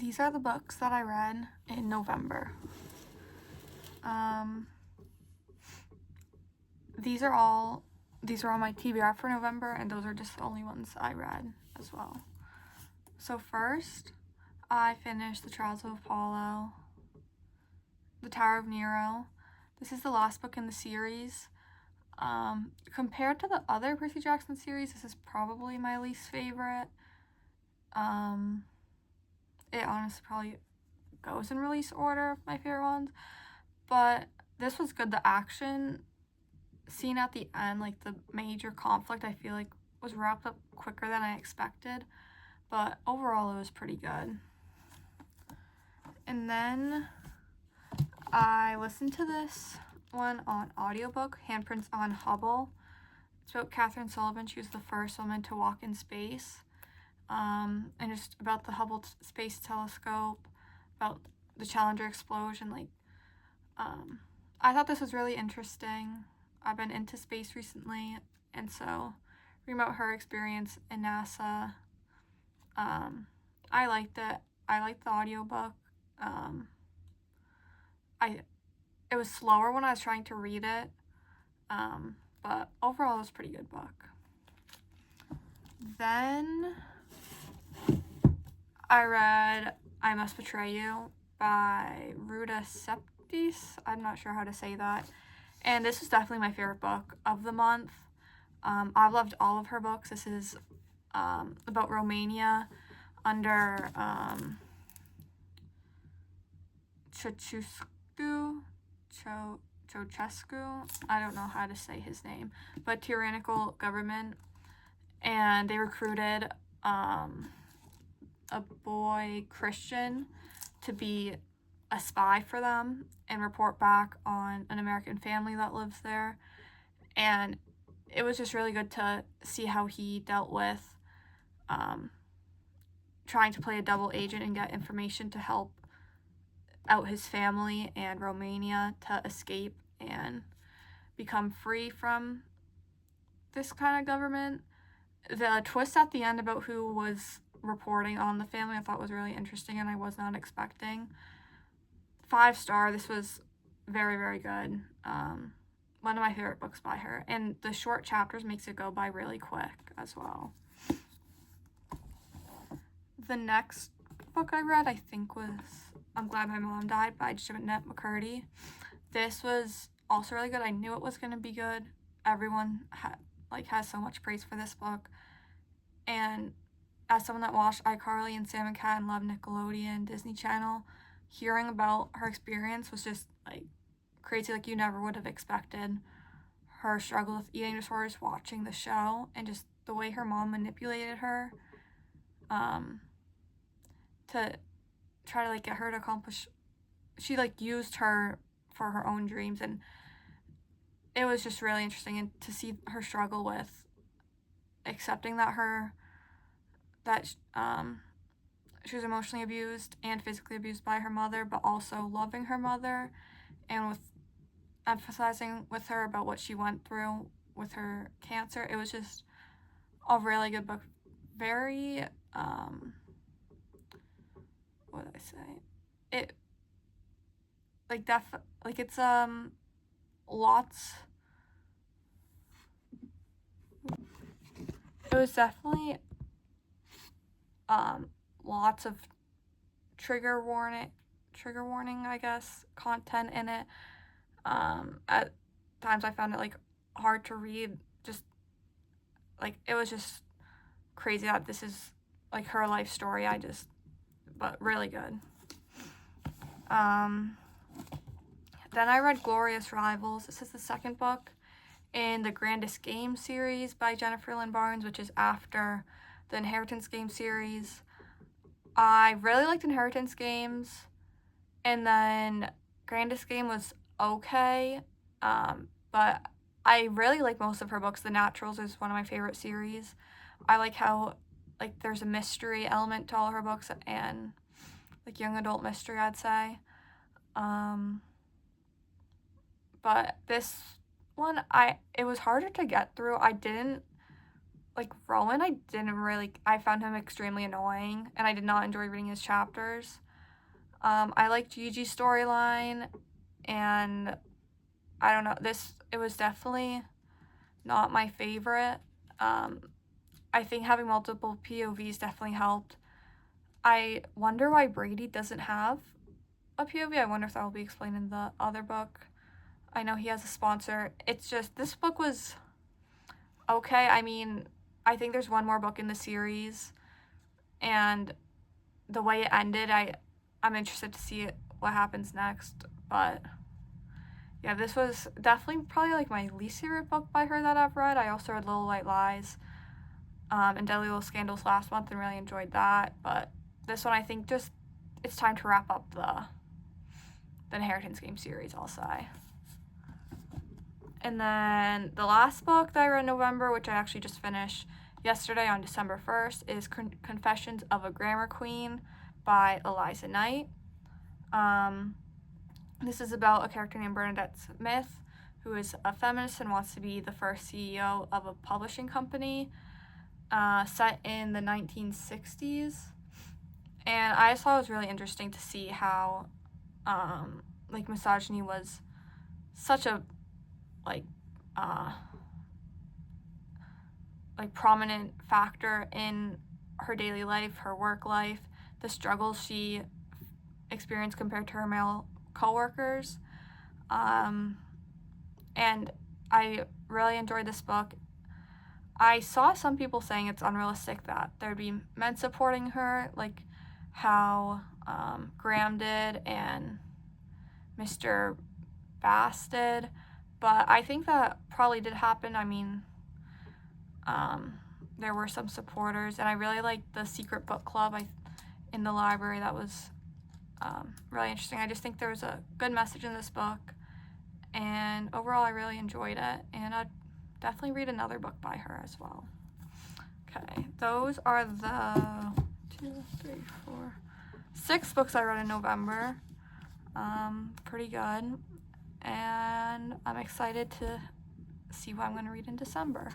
these are the books that I read in November. These are all my TBR for November, and those are just the only ones I read as well. So first, I finished The Trials of Apollo, The Tower of Nero. This is the last book in the series. Compared to the other Percy Jackson series, this is probably my least favorite. It honestly probably goes in release order of my favorite ones, but this was good. The action scene at the end, like the major conflict, I feel like was wrapped up quicker than I expected, but overall it was pretty good. And then I listened to this one on audiobook, Handprints on Hubble. It's about Catherine Sullivan. She was the first woman to walk in space, and just about the Hubble Space Telescope, about the Challenger explosion. I thought this was really interesting. I've been into space recently, and so reading about her experience in NASA, I liked it. I liked the audiobook. It was slower when I was trying to read it, but overall it was a pretty good book. Then I read I Must Betray You by Ruta Septis. I'm not sure how to say that. And this was definitely my favorite book of the month. I've loved all of her books. This is about Romania under Ceausescu. I don't know how to say his name, but tyrannical government. And they recruited a boy, Christian, to be a spy for them and report back on an American family that lives there. And it was just really good to see how he dealt with trying to play a double agent and get information to help out his family and Romania to escape and become free from this kind of government. The twist at the end about who was reporting on the family I thought was really interesting, and I was not expecting. 5-star. This was very, very good. One of my favorite books by her, and the short chapters makes it go by really quick as well. The next book I read, I think, was I'm Glad My Mom Died by Jeanette McCurdy. This was also really good. I knew it was going to be good. Everyone has so much praise for this book, and as someone that watched iCarly and Sam and Cat and loved Nickelodeon, Disney Channel, hearing about her experience was just crazy. You never would have expected her struggle with eating disorders watching the show, and just the way her mom manipulated her to try to get her to accomplish. She used her for her own dreams, and it was just really interesting, and to see her struggle with accepting that she was emotionally abused and physically abused by her mother, but also loving her mother, and with emphasizing with her about what she went through with her cancer. It was just a really good book. Very what did I say? It it's lots. It was definitely lots of trigger warning, I guess, content in it. At times I found it hard to read. Just it was just crazy that this is her life story. But really good. Then I read Glorious Rivals. This is the second book in the Grandest Game series by Jennifer Lynn Barnes, which is after the Inheritance Game series. I really liked Inheritance Games, and then Grandest Game was okay, but I really like most of her books. The Naturals is one of my favorite series. I like how there's a mystery element to all her books, and young adult mystery, I'd say. But this one, it was harder to get through. I didn't like Rowan, I found him extremely annoying, and I did not enjoy reading his chapters. I liked Gigi's storyline, and I don't know, it was definitely not my favorite. I think having multiple POVs definitely helped. I wonder why Brady doesn't have a POV. I wonder if that will be explained in the other book. I know he has a sponsor. It's just, this book was okay. I mean, I think there's one more book in the series, and the way it ended, I'm interested to see what happens next. But yeah, this was definitely probably like my least favorite book by her that I've read. I also read Little White Lies and Deadly Little Scandals last month and really enjoyed that. But this one, I think just it's time to wrap up the Inheritance Game series, I'll say. And then the last book that I read in November, which I actually just finished yesterday on December 1st, is Confessions of a Grammar Queen by Eliza Knight. This is about a character named Bernadette Smith, who is a feminist and wants to be the first CEO of a publishing company, set in the 1960s. And I just thought it was really interesting to see how, like, misogyny was such a, like prominent factor in her daily life, her work life, the struggles she experienced compared to her male coworkers. And I really enjoyed this book. I saw some people saying it's unrealistic that there'd be men supporting her, like how Graham did and Mr. Bass did, but I think that probably did happen. I mean, there were some supporters, and I really liked the secret book club in the library. That was really interesting. I just think there was a good message in this book, and overall I really enjoyed it, and I'd definitely read another book by her as well. Okay, those are the 6 books I read in November. Pretty good, and I'm excited to see what I'm going to read in December.